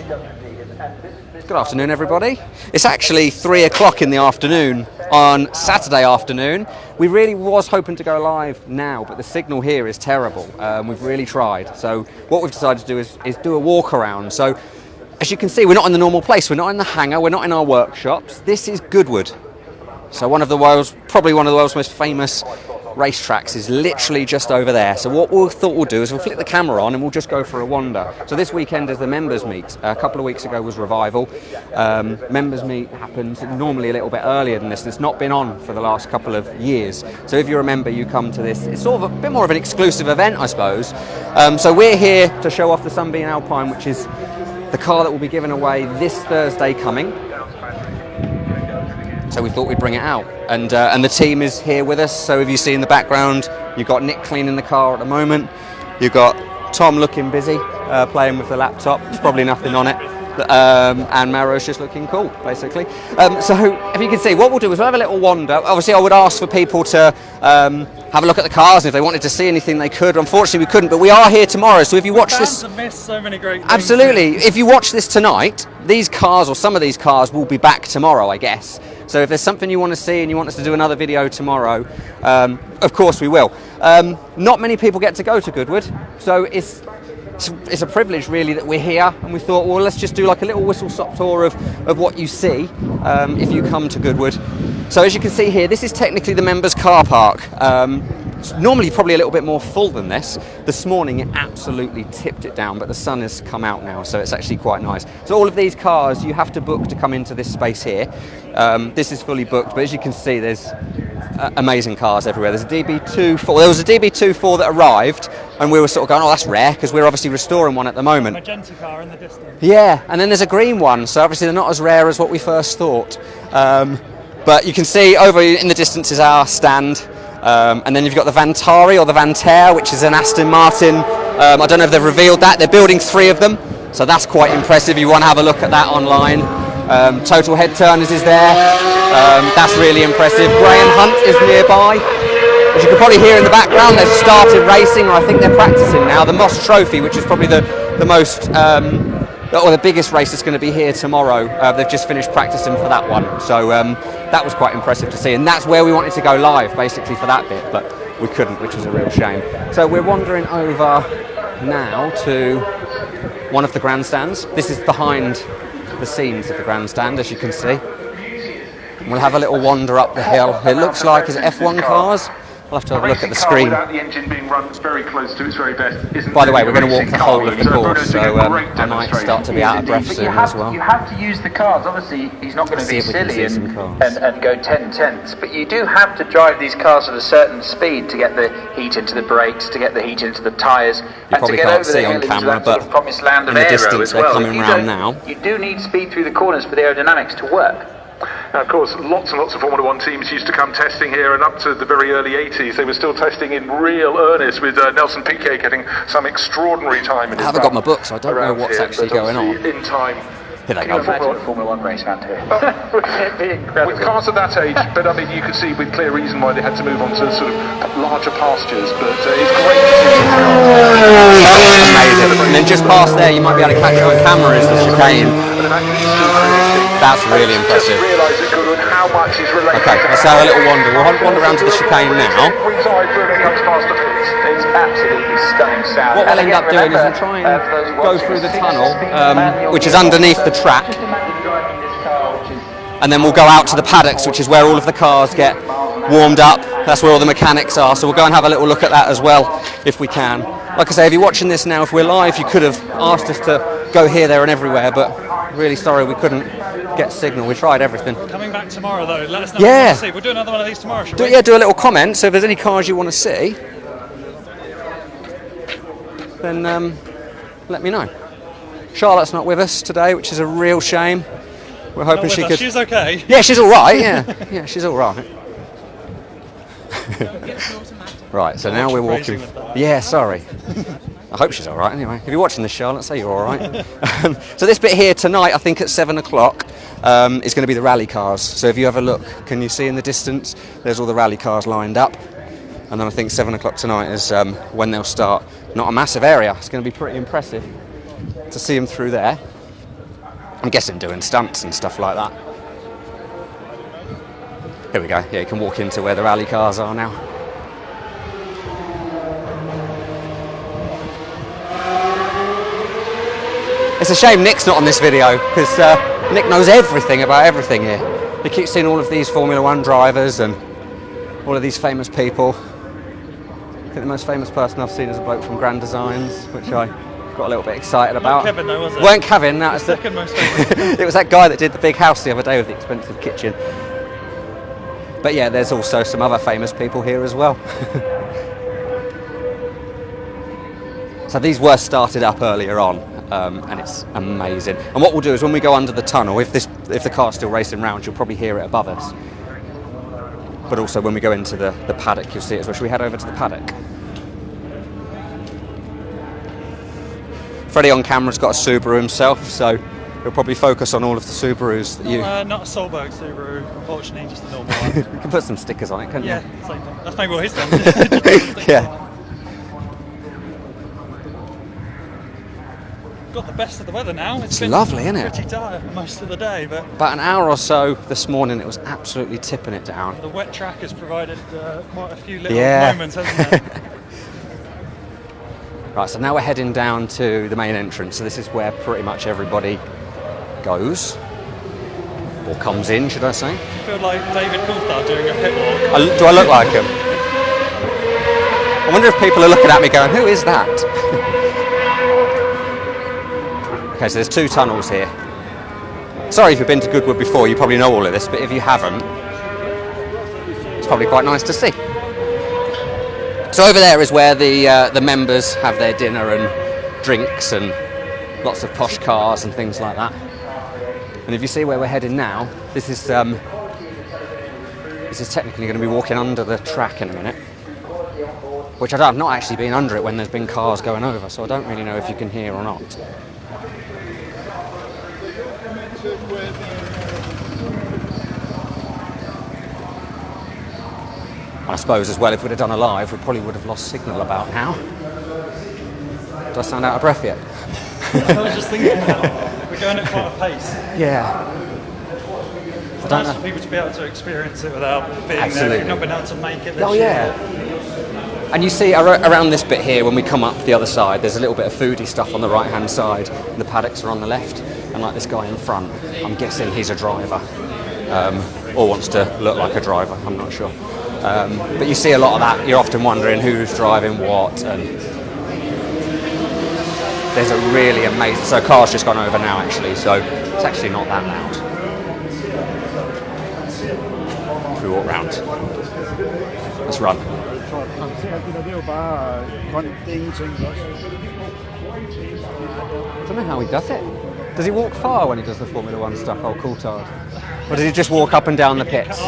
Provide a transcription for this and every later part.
Good afternoon, everybody. It's actually 3 o'clock in the afternoon on Saturday afternoon. We really was hoping to go live now, but the signal here is terrible. We've really tried. So what we've decided to do is do a walk around. So as you can see, we're not in the normal place. We're not in the hangar. We're not in our workshops. This is Goodwood. So probably one of the world's most famous racetracks is literally just over there. So what we thought we'll do is we'll flick the camera on and we'll just go for a wander. So this weekend is the members meet. A couple of weeks ago was Revival. Members meet happens normally a little bit earlier than this, and it's not been on for the last couple of years. So if you remember, you come to this. It's sort of a bit more of an exclusive event, I suppose. So we're here to show off the Sunbeam Alpine, which is the car that will be given away this Thursday coming. So we thought we'd bring it out, and the team is here with us. So if you see in the background, you've got Nick cleaning the car at the moment. You've got Tom looking busy, playing with the laptop. There's probably nothing on it, and Maro's just looking cool, basically. So if you can see, what we'll do is we'll have a little wander. Obviously, I would ask for people to have a look at the cars, and if they wanted to see anything, they could. Unfortunately, we couldn't, but we are here tomorrow. So if you watch this, missed so many great things. Absolutely. If you watch this tonight, these cars or some of these cars will be back tomorrow, I guess. So if there's something you want to see and you want us to do another video tomorrow, of course we will. Not many people get to go to Goodwood, so it's a privilege really that we're here, and we thought, well, let's just do like a little whistle-stop tour of what you see if you come to Goodwood. So as you can see here, this is technically the members' car park. It's normally probably a little bit more full than this. This morning it absolutely tipped it down, but the sun has come out now, so it's actually quite nice. So all of these cars, you have to book to come into this space here. This is fully booked, but as you can see, there's amazing cars everywhere. There's a DB24. There was a DB24 that arrived, and we were sort of going, oh, that's rare, because we're obviously restoring one at the moment. Magenta car in the distance. Yeah, and then there's a green one, so obviously they're not as rare as what we first thought. But you can see over in the distance is our stand. And then you've got the Vantari or the Vanter, which is an Aston Martin. I don't know if they've revealed that. They're building 3 of them, so that's quite impressive. You want to have a look at that online. Total Head Turners is there. That's really impressive. Graham Hunt is nearby. As you can probably hear in the background, they've started racing, or I think they're practicing now. The Moss Trophy, which is probably the most, or the biggest race that's going to be here tomorrow. They've just finished practicing for that one. So that was quite impressive to see, and that's where we wanted to go live basically for that bit, but we couldn't, which was a real shame. So we're wandering over now to one of the grandstands. This is behind the scenes of the grandstand, as you can see. We'll have a little wander up the hill. It looks like, is it F1 cars? We'll have to have a look at the screen. Without the engine being run very close to its very best. By the way, we're going to walk the whole of the course, so I might start to be out of breath soon as well. You have to use the cars. Obviously, he's not going to be silly and go 10 tenths, but you do have to drive these cars at a certain speed to get the heat into the brakes, to get the heat into the tyres, and to get over the hill into that sort of promised land of aero as well. You do need speed through the corners for the aerodynamics to work. Now, of course, lots and lots of Formula 1 teams used to come testing here, and up to the very early 80s, they were still testing in real earnest, with Nelson Piquet getting some extraordinary time in his I haven't got my book, so I don't know what's actually going on. In time. Here they go. Formula 1 race around here. It'd be incredible. With cars at that age, but I mean, you could see with clear reason why they had to move on to sort of larger pastures, but it's great to see this car. Amazing. And then just past there, you might be able to catch it on camera, is the chicane. That's really impressive. Okay, let's have a little wander. We'll wander around to the chicane now. It's absolutely stunning sound. What we'll end up doing is we'll try and go through the tunnel, which is underneath the track, and then we'll go out to the paddocks, which is where all of the cars get warmed up. That's where all the mechanics are, so we'll go and have a little look at that as well, if we can. Like I say, if you're watching this now, if we're live, you could have asked us to go here, there and everywhere, but really sorry we couldn't get signal. We tried everything. Coming back tomorrow though, let us know what you want to see. We'll do another one of these tomorrow, shall we? Yeah, do a little comment, so if there's any cars you want to see, then let me know. Charlotte's not with us today, which is a real shame. We're hoping she could... She's okay. Yeah, she's all right, yeah, she's all right. Right, so now we're walking... Yeah, sorry. I hope she's all right anyway. If you're watching this, Charlotte, say you're all right. So this bit here tonight, I think at 7 o'clock, is going to be the rally cars. So if you have a look, can you see in the distance? There's all the rally cars lined up. And then I think 7 o'clock tonight is when they'll start. Not a massive area. It's going to be pretty impressive to see them through there. I'm guessing doing stunts and stuff like that. Here we go. Yeah, you can walk into where the rally cars are now. It's a shame Nick's not on this video, because Nick knows everything about everything here. He keeps seeing all of these Formula 1 drivers and all of these famous people. I think the most famous person I've seen is a bloke from Grand Designs, which I got a little bit excited about. Not Kevin though, was it? Weren't Kevin, that was the second most famous. It was that guy that did the big house the other day with the expensive kitchen. But yeah, there's also some other famous people here as well. So these were started up earlier on, and it's amazing. And what we'll do is when we go under the tunnel, if the car's still racing round, you'll probably hear it above us. But also when we go into the paddock, you'll see it as well. Should we head over to the paddock? Freddie on camera's got a Subaru himself, so he'll probably focus on all of the Subarus that you... not a Solberg Subaru, unfortunately, just a normal one. You can put some stickers on it, can't you? Yeah, same thing. That's maybe what he's done. Yeah. Got the best of the weather now. It's been lovely, isn't it? Pretty dire most of the day, but about an hour or so this morning it was absolutely tipping it down. The wet track has provided quite a few little moments, hasn't it? Right, so now we're heading down to the main entrance. So this is where pretty much everybody goes, or comes in, should I say? You feel like David Coulthard doing a pit walk. Do I look like him? I wonder if people are looking at me going, who is that? Okay, so there's two tunnels here. Sorry if you've been to Goodwood before, you probably know all of this, but if you haven't, it's probably quite nice to see. So over there is where the members have their dinner and drinks and lots of posh cars and things like that. And if you see where we're heading now, this is technically going to be walking under the track in a minute, which I've not actually been under it when there's been cars going over, so I don't really know if you can hear or not. I suppose as well, if we'd have done a live, we probably would have lost signal about now. Do I sound out of breath yet? I was just thinking that. We're going at quite a pace. Yeah. It's nice for people to be able to experience it without being there. You've not been able to make it this year. And you see around this bit here, when we come up the other side, there's a little bit of foodie stuff on the right-hand side, and the paddocks are on the left. And like this guy in front, I'm guessing he's a driver, or wants to look like a driver, I'm not sure. But you see a lot of that. You're often wondering who's driving what, and there's a really amazing... So a car's just gone over now, actually, so it's actually not that loud. We walk round. Let's run. I don't know how he does it. Does he walk far when he does the Formula 1 stuff, old Coulthard? Or does he just walk up and down the pits?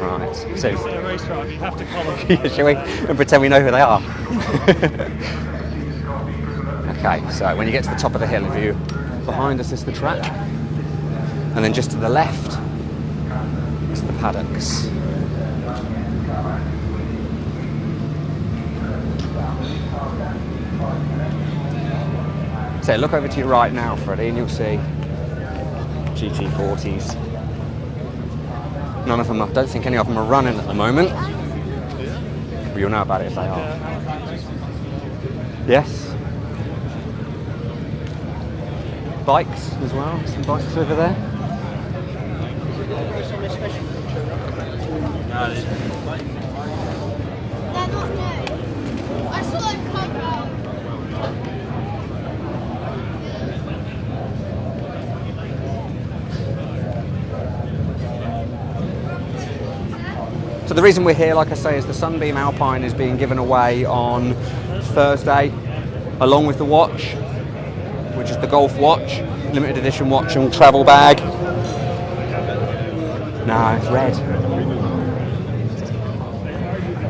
Right, so a race drive, you have to follow. Shall we? And pretend we know who they are. Okay, so when you get to the top of the hill, if you behind us is the track, and then just to the left is the paddocks. So look over to your right now, Freddie, and you'll see GT40s. None of them, I don't think any of them are running at the moment. But you'll know about it if they are. Yes. Bikes as well, some bikes over there. I saw them come out. So the reason we're here, like I say, is the Sunbeam Alpine is being given away on Thursday, along with the watch, which is the Golf watch, limited edition watch and travel bag. No, it's red.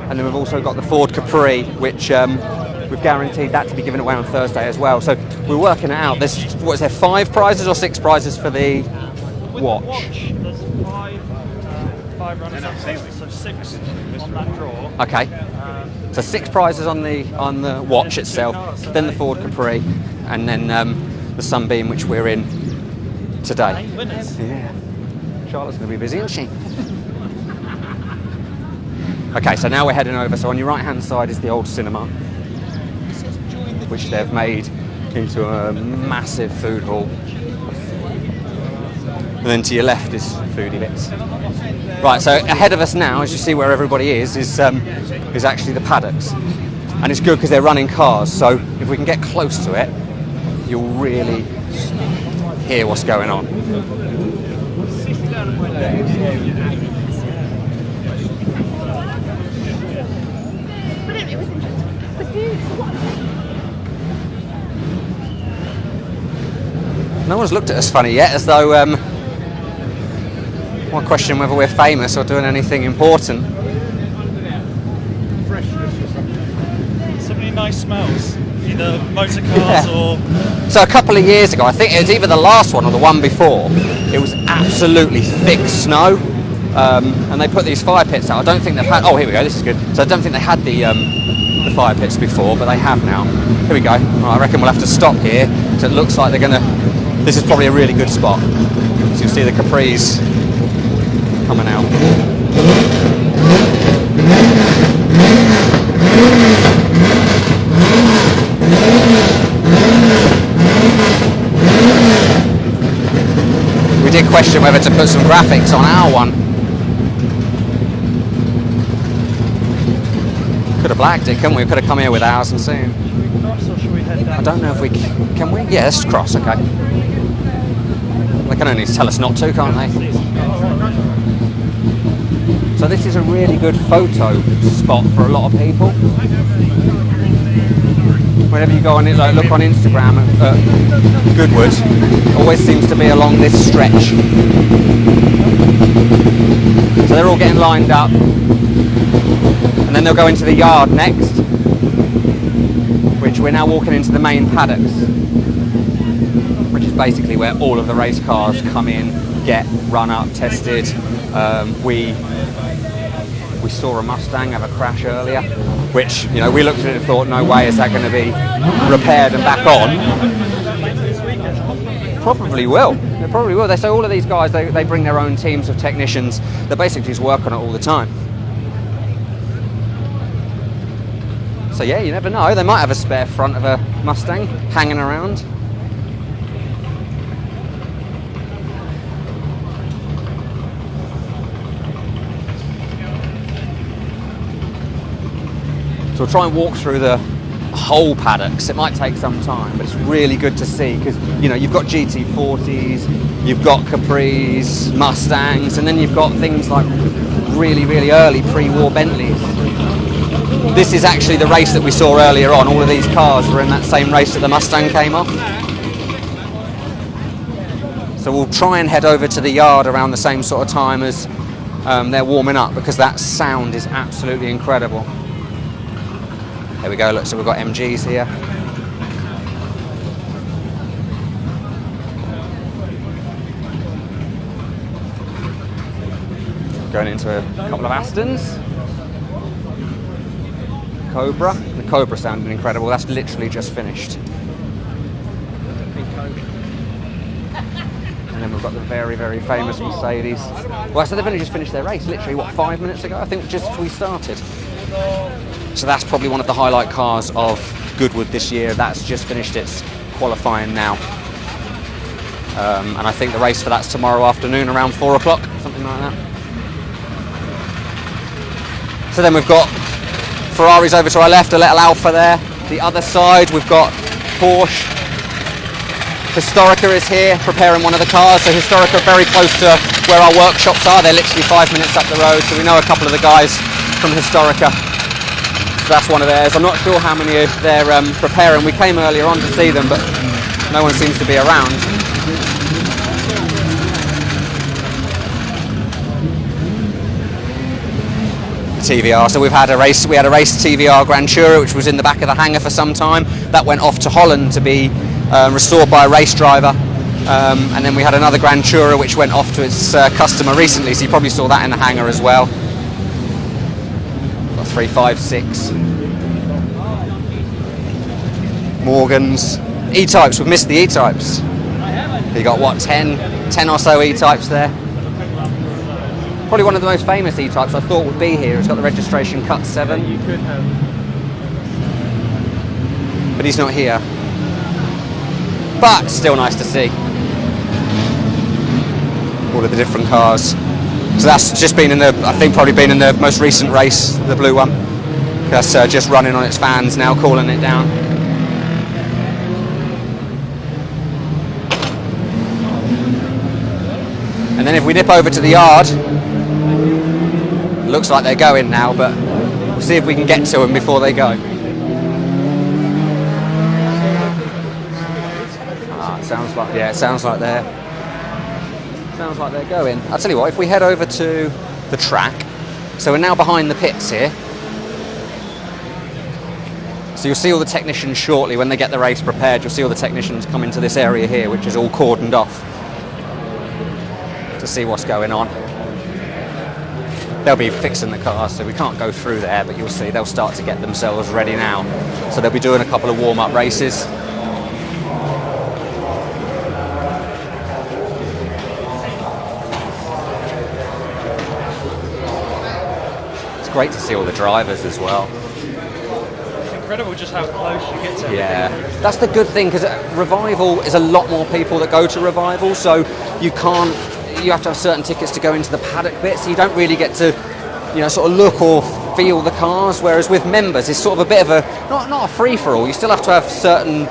And then we've also got the Ford Capri, which we've guaranteed that to be given away on Thursday as well. So we're working it out. There's, what is there, 5 prizes or 6 prizes for the watch? There's 5 runners, so 6 on that draw. Okay. So 6 prizes on the watch itself, then the Ford Capri, and then the Sunbeam, which we're in today. Yeah. Charlotte's going to be busy, isn't she? Okay, so now we're heading over. So on your right-hand side is the old cinema, which they've made into a massive food hall. And then to your left is foodie bits. Right, so ahead of us now, as you see where everybody is actually the Paddocks. And it's good because they're running cars, so if we can get close to it, you'll really hear what's going on. No one's looked at us funny yet, as though one question whether we're famous or doing anything important. So many nice smells, either motor cars or... So a couple of years ago, I think it was either the last one or the one before, it was absolutely thick snow, and they put these fire pits out. I don't think they've had... Oh, here we go, this is good. So I don't think they had the fire pits before, but they have now. Here we go. Right, I reckon we'll have to stop here, so it looks like they're going to... This is probably a really good spot. So you'll see the Capris coming out. We did question whether to put some graphics on our one. Could have blacked it, couldn't we? Could have come here with ours and seen. I don't know if we can we? Yeah, let's cross, okay. They can only tell us not to, can't they? So this is a really good photo spot for a lot of people. Whenever you go on it, like look on Instagram at Goodwood, always seems to be along this stretch. So they're all getting lined up, and then they'll go into the yard next, which we're now walking into the main paddocks, which is basically where all of the race cars come in, get run up, tested. We saw a Mustang have a crash earlier, which, you know, we looked at it and thought, no way is that going to be repaired and back on. Probably will. They probably will. They say all of these guys, they bring their own teams of technicians that basically just work on it all the time. So yeah, you never know. They might have a spare front of a Mustang hanging around. So we'll try and walk through the whole paddocks. It might take some time, but it's really good to see because, you know, you've got GT40s, you've got Capris, Mustangs, and then you've got things like really, really early pre-war Bentleys. This is actually the race that we saw earlier on. All of these cars were in that same race that the Mustang came off. So we'll try and head over to the yard around the same sort of time as they're warming up, because that sound is absolutely incredible. There we go, look, so we've got MGs here. Going into a couple of Astons. Cobra. The Cobra sounded incredible. That's literally just finished. And then we've got the very, very famous Mercedes. Well, so they've only just finished their race, literally, what, 5 minutes ago? I think just as we started. So that's probably one of the highlight cars of Goodwood this year. That's just finished its qualifying now. And I think the race for that's tomorrow afternoon around 4 o'clock, something like that. So then we've got Ferraris over to our left, a little Alfa there. The other side, we've got Porsche. Historica is here, preparing one of the cars. So Historica are very close to where our workshops are. They're literally 5 minutes up the road. So we know a couple of the guys from Historica. So that's one of theirs. I'm not sure how many they're preparing. We came earlier on to see them, but no one seems to be around. TVR. So we had a race TVR Grand Tourer, which was in the back of the hangar for some time. That went off to Holland to be restored by a race driver. And then we had another Grand Tourer which went off to its customer recently, so you probably saw that in the hangar as well. Got 356. Morgans, E-Types. We've missed the E-Types. You got what, 10 or so E-Types there. Probably one of the most famous E-Types I thought would be here. It's got the registration Cut 7. You could have. But he's not here. But still nice to see all of the different cars. So that's just been in the, I think probably been in the most recent race, the blue one. That's just running on its fans now, cooling it down. And then if we nip over to the yard, looks like they're going now, but we'll see if we can get to them before they go. It sounds like, yeah, it sounds like they're going. I'll tell you what, if we head over to the track, so we're now behind the pits here. So you'll see all the technicians shortly when they get the race prepared. You'll see all the technicians come into this area here, which is all cordoned off to see what's going on. They'll be fixing the cars, so we can't go through there, but you'll see they'll start to get themselves ready now. So they'll be doing a couple of warm-up races. Great to see all the drivers as well. It's incredible just how close you get to everything. Yeah, that's the good thing, because Revival is a lot more people that go to Revival, so you have to have certain tickets to go into the paddock bit, so you don't really get to, you know, sort of look or feel the cars, whereas with members it's sort of a bit of a, not a free-for-all. You still have to have certain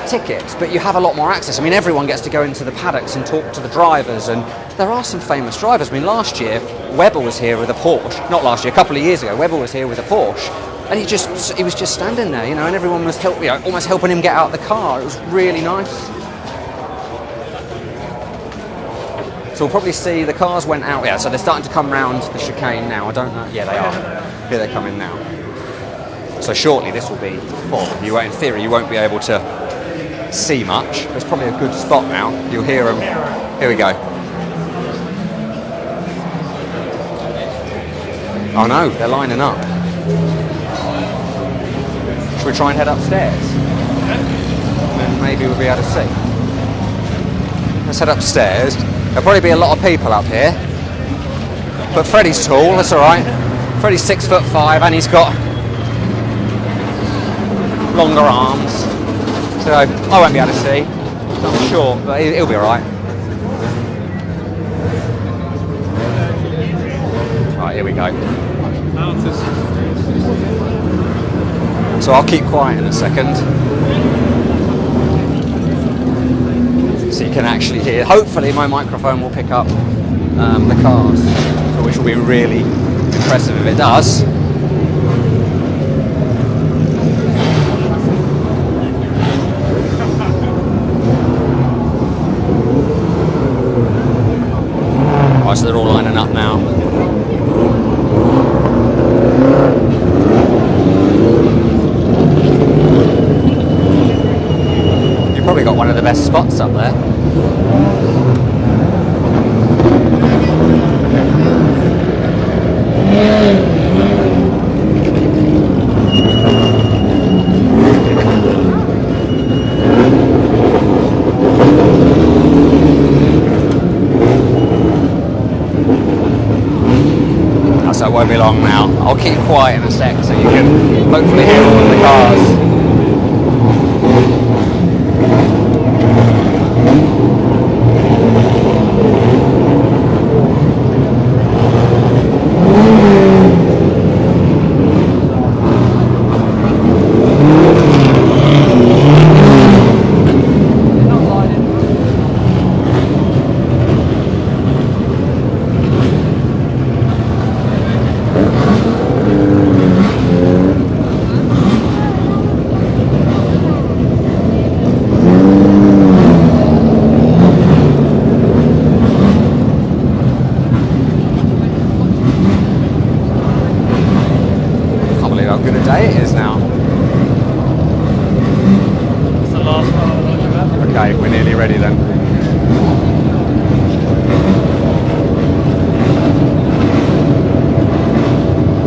tickets, but you have a lot more access. I mean, everyone gets to go into the paddocks and talk to the drivers, and there are some famous drivers. I mean, last year Webber was here with a Porsche. Not last year, a couple of years ago, Webber was here with a Porsche, and he was just standing there, you know, and everyone was almost helping him get out of the car. It was really nice. So we'll probably see the cars went out. Yeah, so they're starting to come round the chicane now. I don't know. Yeah, they are. Here they're coming now. So shortly this will be full. In theory, you won't be able to see much. There's probably a good spot now. You'll hear them. Here we go. Oh no, they're lining up. Should we try and head upstairs? Then maybe we'll be able to see. Let's head upstairs. There'll probably be a lot of people up here. But Freddie's tall, that's alright. Freddie's 6'5" and he's got longer arms. So I won't be able to see. I'm short, but he'll be alright. Right, here we go. So I'll keep quiet in a second, so you can actually hear. Hopefully my microphone will pick up the cars, which will be really impressive if it does. Right, so they're all lining up now. You've probably got one of the best spots up there. So it won't be long now. I'll keep quiet in a sec so you can hopefully hear all of the cars.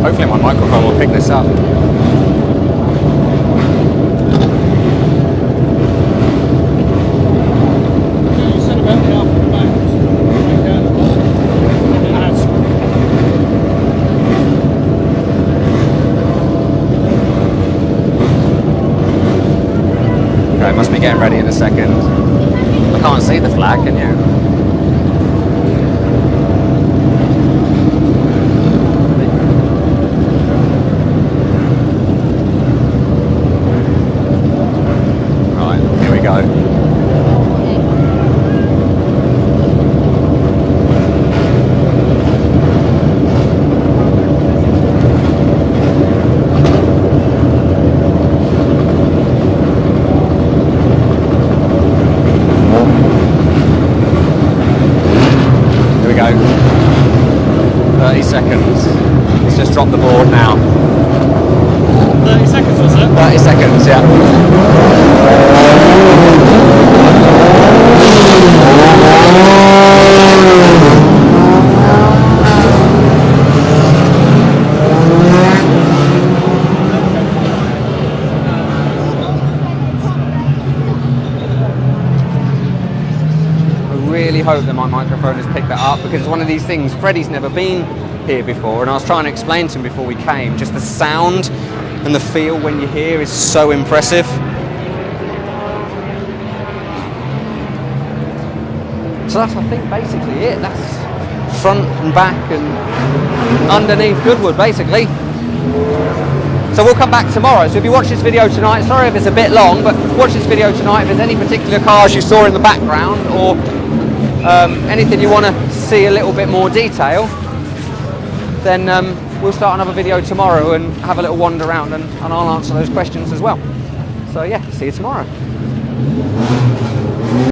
Hopefully my microphone will pick this up. getting ready in a second. I can't see the flag, can you? Drop the board now. 30 seconds was it? 30 seconds, yeah. I really hope that my microphone has picked that up, because it's one of these things. Freddie's never been here before, and I was trying to explain to him before we came, just the sound and the feel when you're here is so impressive. So that's, I think, basically it. That's front and back and underneath Goodwood, basically. So we'll come back tomorrow. So if you watch this video tonight, sorry if it's a bit long, but watch this video tonight. If there's any particular cars you saw in the background, or anything you want to see a little bit more detail, then we'll start another video tomorrow and have a little wander around, and I'll answer those questions as well. So yeah, see you tomorrow.